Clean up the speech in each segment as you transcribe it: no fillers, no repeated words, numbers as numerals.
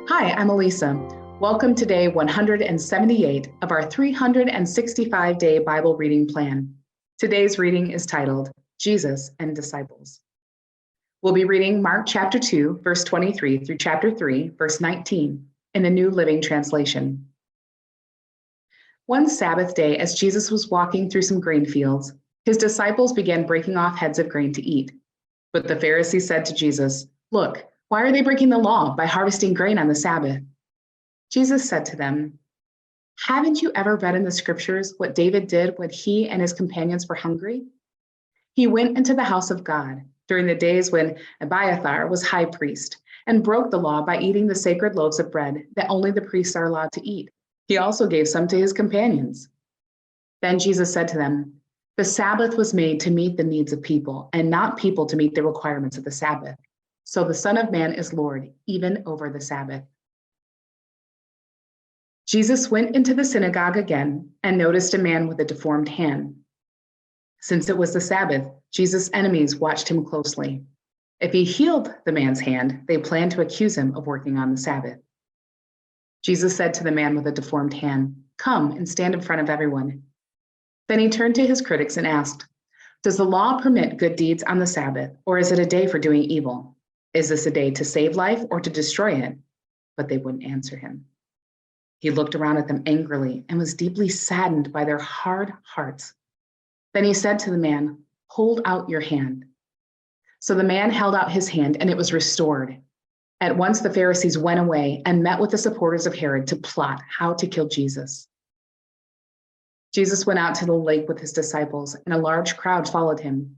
Hi, I'm Elisa. Welcome to day 178 of our 365-day Bible reading plan. Today's reading is titled, Jesus and Disciples. We'll be reading Mark chapter 2, verse 23 through chapter 3, verse 19 in the New Living Translation. One Sabbath day, as Jesus was walking through some grain fields, his disciples began breaking off heads of grain to eat. But the Pharisees said to Jesus, "Look, why are they breaking the law by harvesting grain on the Sabbath?" Jesus said to them, "Haven't you ever read in the scriptures what David did when he and his companions were hungry? He went into the house of God during the days when Abiathar was high priest and broke the law by eating the sacred loaves of bread that only the priests are allowed to eat. He also gave some to his companions." Then Jesus said to them, "The Sabbath was made to meet the needs of people, and not people to meet the requirements of the Sabbath. So the Son of Man is Lord, even over the Sabbath." Jesus went into the synagogue again and noticed a man with a deformed hand. Since it was the Sabbath, Jesus' enemies watched him closely. If he healed the man's hand, they planned to accuse him of working on the Sabbath. Jesus said to the man with a deformed hand, "Come and stand in front of everyone." Then he turned to his critics and asked, "Does the law permit good deeds on the Sabbath, or is it a day for doing evil? Is this a day to save life or to destroy it?" But they wouldn't answer him. He looked around at them angrily and was deeply saddened by their hard hearts. Then he said to the man, "Hold out your hand." So the man held out his hand and it was restored. At once the Pharisees went away and met with the supporters of Herod to plot how to kill Jesus. Jesus went out to the lake with his disciples, and a large crowd followed him.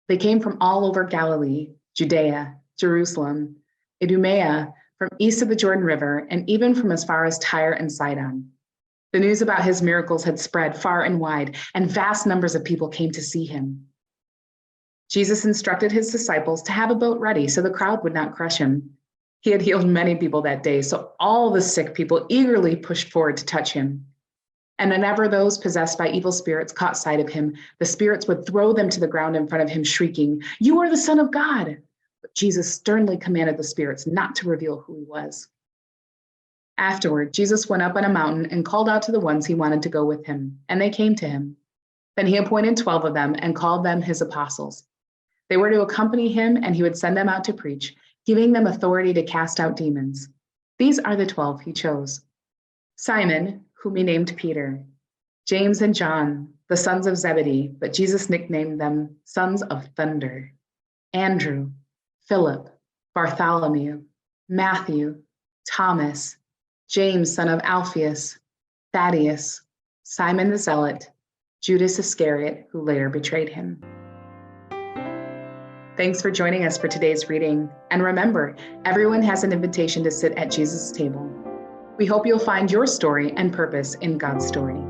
They came from all over Galilee, Judea, Jerusalem, Idumea, from east of the Jordan River, and even from as far as Tyre and Sidon. The news about his miracles had spread far and wide, and vast numbers of people came to see him. Jesus instructed his disciples to have a boat ready so the crowd would not crush him. He had healed many people that day, so all the sick people eagerly pushed forward to touch him. And whenever those possessed by evil spirits caught sight of him, the spirits would throw them to the ground in front of him, shrieking, "You are the Son of God!" But Jesus sternly commanded the spirits not to reveal who he was. Afterward, Jesus went up on a mountain and called out to the ones he wanted to go with him, and they came to him. Then he appointed 12 of them and called them his apostles. They were to accompany him, and he would send them out to preach, giving them authority to cast out demons. These are the 12 he chose: Simon, whom he named Peter, James and John, the sons of Zebedee, but Jesus nicknamed them sons of thunder, Andrew, Philip, Bartholomew, Matthew, Thomas, James, son of Alphaeus, Thaddeus, Simon the Zealot, Judas Iscariot, who later betrayed him. Thanks for joining us for today's reading. And remember, everyone has an invitation to sit at Jesus' table. We hope you'll find your story and purpose in God's story.